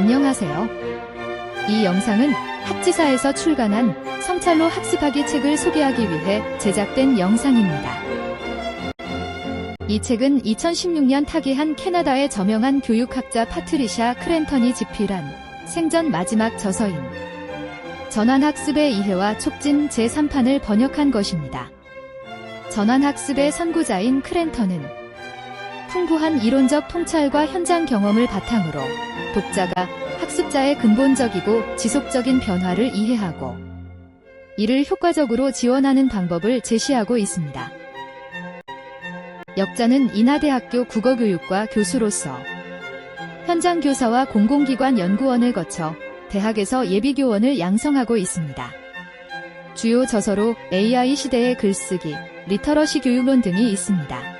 안녕하세요. 이 영상은 학지사에서 출간한 성찰로 학습하기 책을 소개하기 위해 제작된 영상입니다. 이 책은 2016년 타기한 캐나다의 저명한 교육학자 파트리샤 크랜턴이 집필한 생전 마지막 저서인 전환학습의 이해와 촉진 제3판을 번역한 것입니다. 전환학습의 선구자인 크랜턴은 풍부한 이론적 통찰과 현장 경험을 바탕으로 독자가 학습자의 근본적이고 지속적인 변화를 이해하고 이를 효과적으로 지원하는 방법을 제시하고 있습니다. 역자는 인하대학교 국어교육과 교수로서 현장 교사와 공공기관 연구원을 거쳐 대학에서 예비교원을 양성하고 있습니다. 주요 저서로 AI 시대의 글쓰기, 리터러시 교육론 등이 있습니다.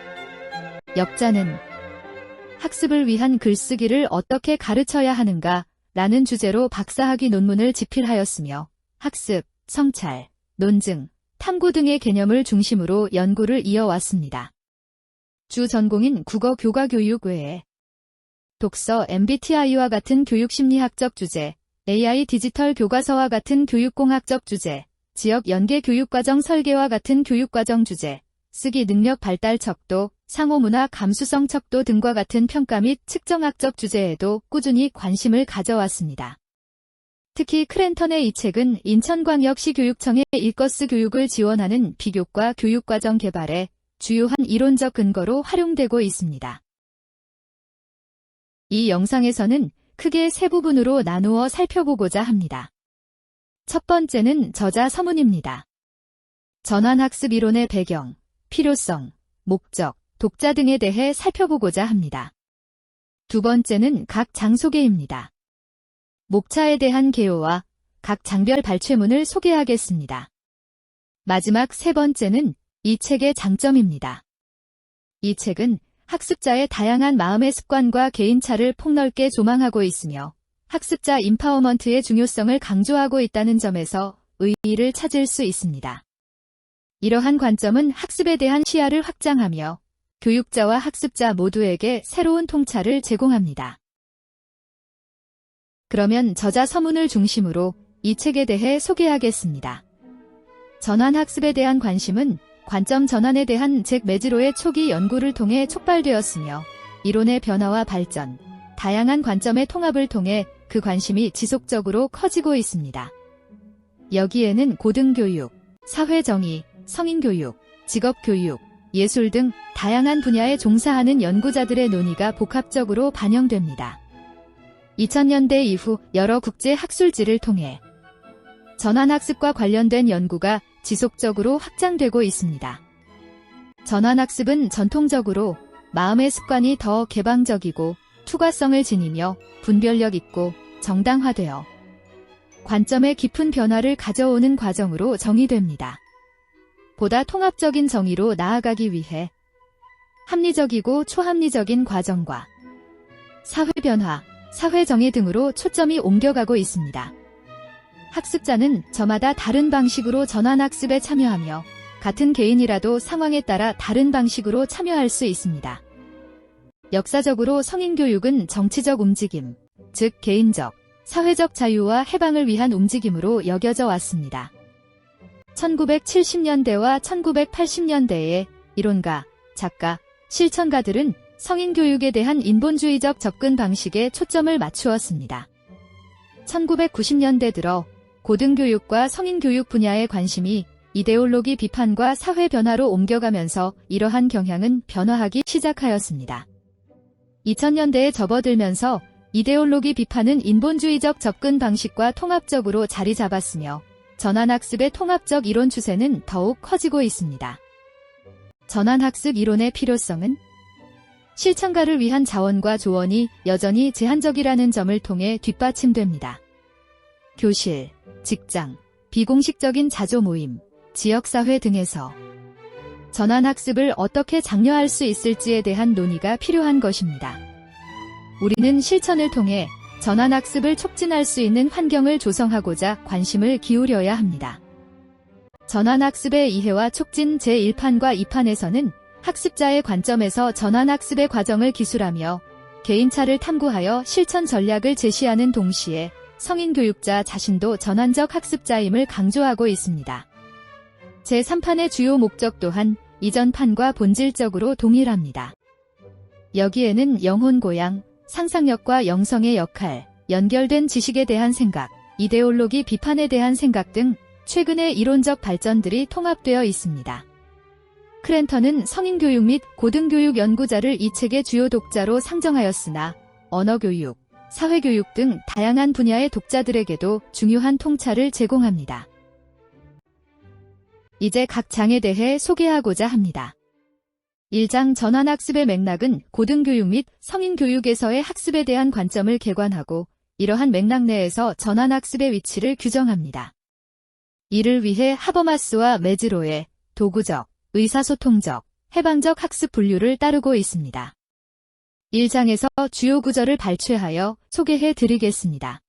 역자는 학습을 위한 글쓰기를 어떻게 가르쳐야 하는가 라는 주제로 박사학위 논문을 집필하였으며 학습, 성찰, 논증, 탐구 등의 개념을 중심으로 연구를 이어왔습니다. 주 전공인 국어 교과 교육 외에 독서 MBTI와 같은 교육심리학적 주제, AI 디지털 교과서와 같은 교육공학적 주제, 지역 연계 교육과정 설계와 같은 교육과정 주제, 쓰기 능력 발달 척도, 상호문화 감수성 척도 등과 같은 평가 및 측정학적 주제에도 꾸준히 관심을 가져왔습니다. 특히 크랜턴의 이 책은 인천광역시 교육청의 일거스 교육을 지원하는 비교과 교육과정 개발에 주요한 이론적 근거로 활용되고 있습니다. 이 영상에서는 크게 세 부분으로 나누어 살펴보고자 합니다. 첫 번째는 저자 서문입니다. 전환학습 이론의 배경, 필요성, 목적, 독자 등에 대해 살펴보고자 합니다. 두 번째는 각 장 소개입니다. 목차에 대한 개요와 각 장별 발췌문을 소개하겠습니다. 마지막 세 번째는 이 책의 장점입니다. 이 책은 학습자의 다양한 마음의 습관과 개인차를 폭넓게 조망하고 있으며 학습자 임파워먼트의 중요성을 강조하고 있다는 점에서 의의를 찾을 수 있습니다. 이러한 관점은 학습에 대한 시야를 확장하며 교육자와 학습자 모두에게 새로운 통찰을 제공합니다. 그러면 저자 서문을 중심으로 이 책에 대해 소개하겠습니다. 전환학습에 대한 관심은 관점 전환에 대한 잭 매즈로의 초기 연구를 통해 촉발되었으며 이론의 변화와 발전, 다양한 관점의 통합을 통해 그 관심이 지속적으로 커지고 있습니다. 여기에는 고등교육, 사회정의, 성인교육, 직업교육, 예술 등 다양한 분야에 종사하는 연구자들의 논의가 복합적으로 반영됩니다. 2000년대 이후 여러 국제 학술지를 통해 전환학습과 관련된 연구가 지속적으로 확장되고 있습니다. 전환학습은 전통적으로 마음의 습관이 더 개방적이고 투과성을 지니며 분별력 있고 정당화되어 관점의 깊은 변화를 가져오는 과정으로 정의됩니다. 보다 통합적인 정의로 나아가기 위해 합리적이고 초합리적인 과정과 사회변화, 사회정의 등으로 초점이 옮겨가고 있습니다. 학습자는 저마다 다른 방식으로 전환학습에 참여하며 같은 개인이라도 상황에 따라 다른 방식으로 참여할 수 있습니다. 역사적으로 성인교육은 정치적 움직임, 즉 개인적, 사회적 자유와 해방을 위한 움직임으로 여겨져 왔습니다. 1970년대와 1980년대에 이론가, 작가, 실천가들은 성인교육에 대한 인본주의적 접근 방식에 초점을 맞추었습니다. 1990년대 들어 고등교육과 성인교육 분야의 관심이 이데올로기 비판과 사회 변화로 옮겨가면서 이러한 경향은 변화하기 시작하였습니다. 2000년대에 접어들면서 이데올로기 비판은 인본주의적 접근 방식과 통합적으로 자리 잡았으며 전환학습의 통합적 이론 추세는 더욱 커지고 있습니다. 전환학습 이론의 필요성은 실천가를 위한 자원과 조언이 여전히 제한적이라는 점을 통해 뒷받침됩니다. 교실, 직장, 비공식적인 자조 모임, 지역사회 등에서 전환학습을 어떻게 장려할 수 있을지에 대한 논의가 필요한 것입니다. 우리는 실천을 통해 전환학습을 촉진할 수 있는 환경을 조성하고자 관심을 기울여야 합니다. 전환학습의 이해와 촉진 제1판과 2판에서는 학습자의 관점에서 전환학습의 과정을 기술하며 개인차를 탐구하여 실천 전략을 제시하는 동시에 성인 교육자 자신도 전환적 학습자임을 강조하고 있습니다. 제3판의 주요 목적 또한 이전 판과 본질적으로 동일합니다. 여기에는 영혼 고양, 상상력과 영성의 역할, 연결된 지식에 대한 생각, 이데올로기 비판에 대한 생각 등 최근의 이론적 발전들이 통합되어 있습니다. 크랜턴은 성인교육 및 고등교육 연구자를 이 책의 주요 독자로 상정하였으나 언어교육, 사회교육 등 다양한 분야의 독자들에게도 중요한 통찰을 제공합니다. 이제 각 장에 대해 소개하고자 합니다. 1장 전환학습의 맥락은 고등교육 및 성인교육에서의 학습에 대한 관점을 개관하고 이러한 맥락 내에서 전환학습의 위치를 규정합니다. 이를 위해 하버마스와 메즈로의 도구적, 의사소통적, 해방적 학습 분류를 따르고 있습니다. 1장에서 주요 구절을 발췌하여 소개해 드리겠습니다.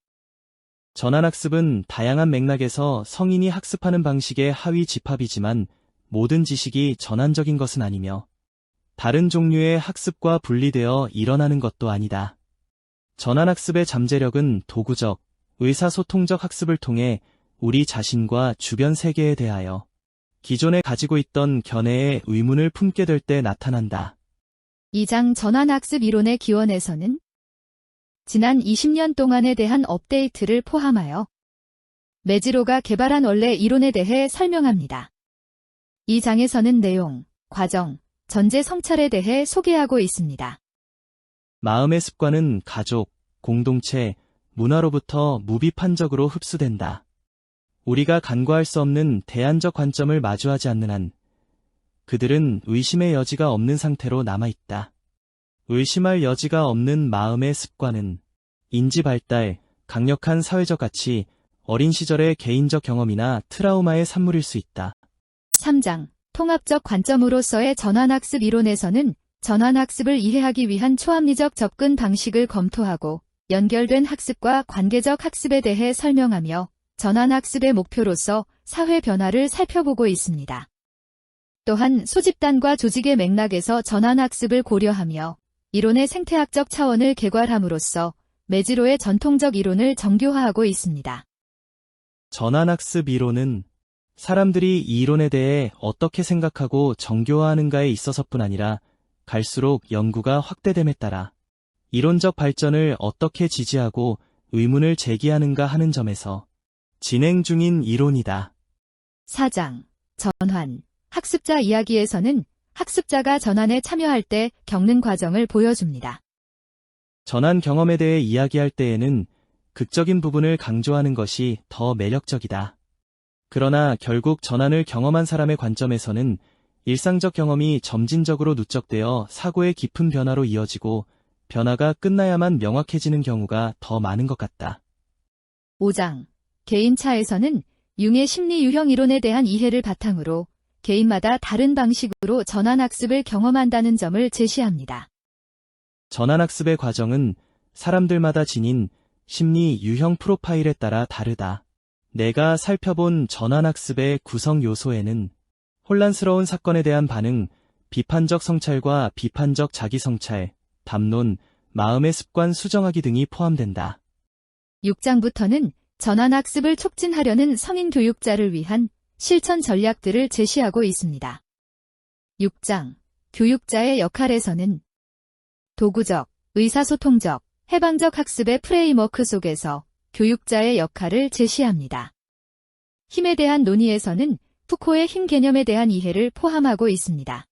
전환학습은 다양한 맥락에서 성인이 학습하는 방식의 하위 집합이지만 모든 지식이 전환적인 것은 아니며 다른 종류의 학습과 분리되어 일어나는 것도 아니다. 전환학습의 잠재력은 도구적, 의사소통적 학습을 통해 우리 자신과 주변 세계에 대하여 기존에 가지고 있던 견해에 의문을 품게 될 때 나타난다. 2장 전환학습 이론의 기원에서는 지난 20년 동안에 대한 업데이트를 포함하여 메지로가 개발한 원래 이론에 대해 설명합니다. 이 장에서는 내용, 과정, 전제 성찰에 대해 소개하고 있습니다. 마음의 습관은 가족, 공동체, 문화로부터 무비판적으로 흡수된다. 우리가 간과할 수 없는 대안적 관점을 마주하지 않는 한 그들은 의심의 여지가 없는 상태로 남아있다. 의심할 여지가 없는 마음의 습관은 인지 발달, 강력한 사회적 가치, 어린 시절의 개인적 경험이나 트라우마의 산물일 수 있다. 3장 통합적 관점으로서의 전환학습 이론에서는 전환학습을 이해하기 위한 초합리적 접근 방식을 검토하고 연결된 학습과 관계적 학습에 대해 설명하며 전환학습의 목표로서 사회 변화를 살펴보고 있습니다. 또한 소집단과 조직의 맥락에서 전환학습을 고려하며 이론의 생태학적 차원을 개괄함으로써 메지로의 전통적 이론을 정교화하고 있습니다. 전환학습 이론은 사람들이 이 이론에 대해 어떻게 생각하고 정교화하는가에 있어서뿐 아니라 갈수록 연구가 확대됨에 따라 이론적 발전을 어떻게 지지하고 의문을 제기하는가 하는 점에서 진행 중인 이론이다. 4장 전환 학습자 이야기에서는 학습자가 전환에 참여할 때 겪는 과정을 보여줍니다. 전환 경험에 대해 이야기할 때에는 극적인 부분을 강조하는 것이 더 매력적이다. 그러나 결국 전환을 경험한 사람의 관점에서는 일상적 경험이 점진적으로 누적되어 사고의 깊은 변화로 이어지고 변화가 끝나야만 명확해지는 경우가 더 많은 것 같다. 5장 개인차에서는 융의 심리 유형 이론에 대한 이해를 바탕으로 개인마다 다른 방식으로 전환학습을 경험한다는 점을 제시합니다. 전환학습의 과정은 사람들마다 지닌 심리 유형 프로파일에 따라 다르다. 내가 살펴본 전환학습의 구성 요소에는 혼란스러운 사건에 대한 반응, 비판적 성찰과 비판적 자기성찰, 담론, 마음의 습관 수정하기 등이 포함된다. 6장부터는 전환학습을 촉진하려는 성인 교육자를 위한 실천 전략들을 제시하고 있습니다. 6장 교육자의 역할에서는 도구적, 의사소통적, 해방적 학습의 프레임워크 속에서 교육자의 역할을 제시합니다. 힘에 대한 논의에서는 푸코의 힘 개념에 대한 이해를 포함하고 있습니다.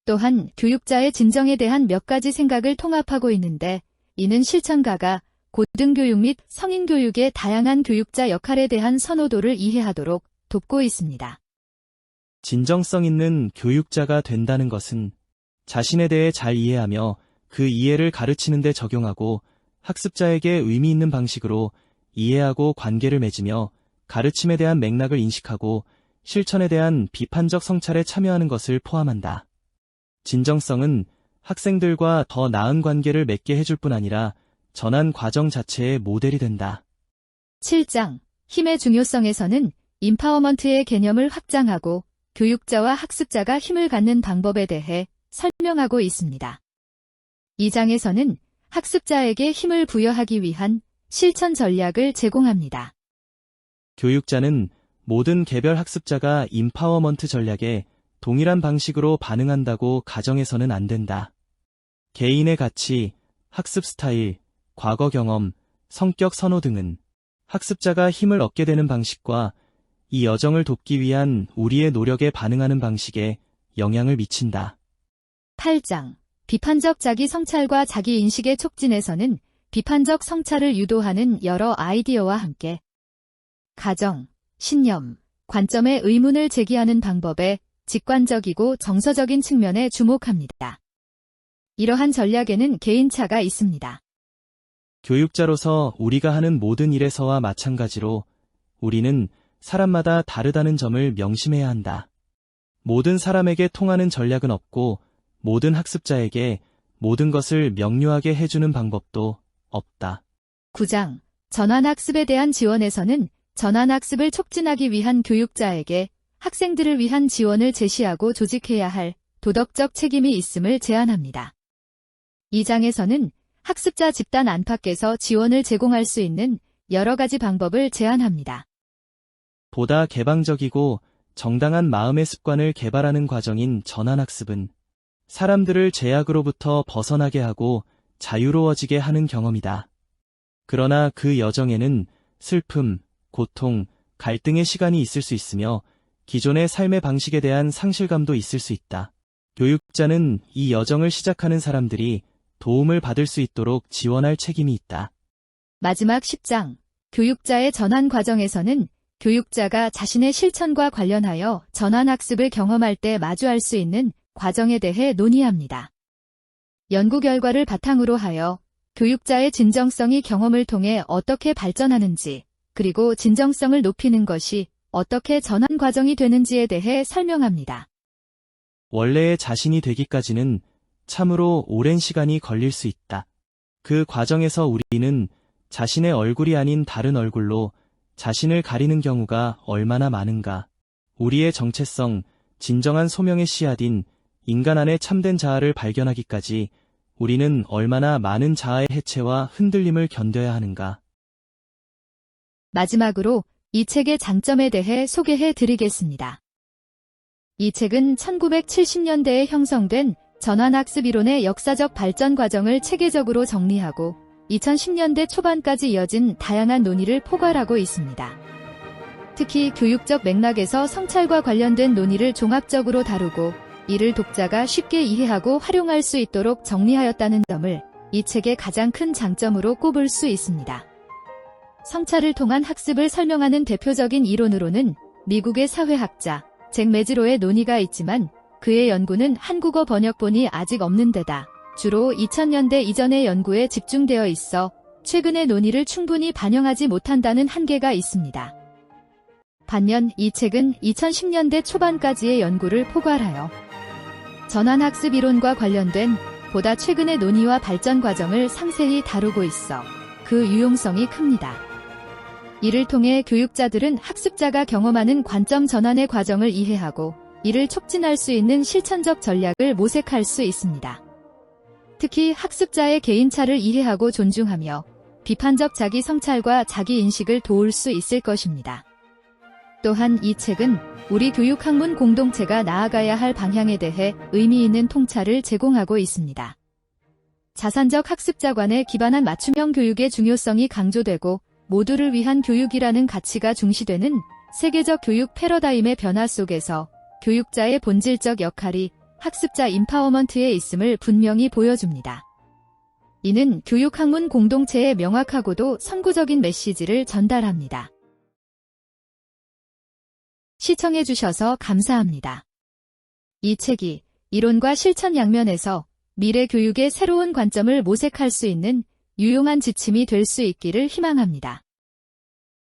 또한 교육자의 진정에 대한 몇 가지 생각을 통합하고 있는데 이는 실천가가 고등교육 및 성인교육의 다양한 교육자 역할에 대한 선호도를 이해하도록 돕고 있습니다. 진정성 있는 교육자가 된다는 것은 자신에 대해 잘 이해하며 그 이해를 가르치는 데 적용하고 학습자에게 의미 있는 방식으로 이해하고 관계를 맺으며 가르침에 대한 맥락을 인식하고 실천에 대한 비판적 성찰에 참여하는 것을 포함한다. 진정성은 학생들과 더 나은 관계를 맺게 해줄 뿐 아니라 전환 과정 자체의 모델이 된다. 7장 힘의 중요성에서는 임파워먼트의 개념을 확장하고 교육자와 학습자가 힘을 갖는 방법에 대해 설명하고 있습니다. 이 장에서는 학습자에게 힘을 부여하기 위한 실천 전략을 제공합니다. 교육자는 모든 개별 학습자가 임파워먼트 전략에 동일한 방식으로 반응한다고 가정해서는 안 된다. 개인의 가치, 학습 스타일, 과거 경험, 성격 선호 등은 학습자가 힘을 얻게 되는 방식과 이 여정을 돕기 위한 우리의 노력에 반응하는 방식에 영향을 미친다. 8장. 비판적 자기 성찰과 자기 인식의 촉진에서는 비판적 성찰을 유도하는 여러 아이디어와 함께 가정, 신념, 관점의 의문을 제기하는 방법에 직관적이고 정서적인 측면에 주목합니다. 이러한 전략에는 개인차가 있습니다. 교육자로서 우리가 하는 모든 일에서와 마찬가지로 우리는 사람마다 다르다는 점을 명심해야 한다. 모든 사람에게 통하는 전략은 없고 모든 학습자에게 모든 것을 명료하게 해주는 방법도 없다. 9장. 전환학습에 대한 지원에서는 전환학습을 촉진하기 위한 교육자에게 학생들을 위한 지원을 제시하고 조직해야 할 도덕적 책임이 있음을 제안합니다. 이 장에서는 학습자 집단 안팎에서 지원을 제공할 수 있는 여러 가지 방법을 제안합니다. 보다 개방적이고 정당한 마음의 습관을 개발하는 과정인 전환학습은 사람들을 제약으로부터 벗어나게 하고 자유로워지게 하는 경험이다. 그러나 그 여정에는 슬픔, 고통, 갈등의 시간이 있을 수 있으며 기존의 삶의 방식에 대한 상실감도 있을 수 있다. 교육자는 이 여정을 시작하는 사람들이 도움을 받을 수 있도록 지원할 책임이 있다. 마지막 10장. 교육자의 전환 과정에서는 교육자가 자신의 실천과 관련하여 전환학습을 경험할 때 마주할 수 있는 과정에 대해 논의합니다. 연구 결과를 바탕으로 하여 교육자의 진정성이 경험을 통해 어떻게 발전하는지, 그리고 진정성을 높이는 것이 어떻게 전환 과정이 되는지에 대해 설명합니다. 원래의 자신이 되기까지는 참으로 오랜 시간이 걸릴 수 있다. 그 과정에서 우리는 자신의 얼굴이 아닌 다른 얼굴로 자신을 가리는 경우가 얼마나 많은가. 우리의 정체성, 진정한 소명의 씨앗인 인간 안의 참된 자아를 발견하기까지 우리는 얼마나 많은 자아의 해체와 흔들림을 견뎌야 하는가. 마지막으로 이 책의 장점에 대해 소개해 드리겠습니다. 이 책은 1970년대에 형성된 전환학습 이론의 역사적 발전 과정을 체계적으로 정리하고 2010년대 초반까지 이어진 다양한 논의를 포괄하고 있습니다. 특히 교육적 맥락에서 성찰과 관련된 논의를 종합적으로 다루고 이를 독자가 쉽게 이해하고 활용할 수 있도록 정리하였다는 점을 이 책의 가장 큰 장점으로 꼽을 수 있습니다. 성찰을 통한 학습을 설명하는 대표적인 이론으로는 미국의 사회학자 잭 매즈로의 논의가 있지만 그의 연구는 한국어 번역본이 아직 없는 데다 주로 2000년대 이전의 연구에 집중되어 있어 최근의 논의를 충분히 반영하지 못한다는 한계가 있습니다. 반면 이 책은 2010년대 초반까지의 연구를 포괄하여 전환학습 이론과 관련된 보다 최근의 논의와 발전 과정을 상세히 다루고 있어 그 유용성이 큽니다. 이를 통해 교육자들은 학습자가 경험하는 관점 전환의 과정을 이해하고 이를 촉진할 수 있는 실천적 전략을 모색할 수 있습니다. 특히 학습자의 개인차를 이해하고 존중하며 비판적 자기 성찰과 자기 인식을 도울 수 있을 것입니다. 또한 이 책은 우리 교육학문 공동체가 나아가야 할 방향에 대해 의미 있는 통찰을 제공하고 있습니다. 자산적 학습자관에 기반한 맞춤형 교육의 중요성이 강조되고 모두를 위한 교육이라는 가치가 중시되는 세계적 교육 패러다임의 변화 속에서 교육자의 본질적 역할이 학습자 임파워먼트에 있음을 분명히 보여줍니다. 이는 교육학문 공동체의 명확하고도 선구적인 메시지를 전달합니다. 시청해주셔서 감사합니다. 이 책이 이론과 실천 양면에서 미래 교육의 새로운 관점을 모색할 수 있는 유용한 지침이 될 수 있기를 희망합니다.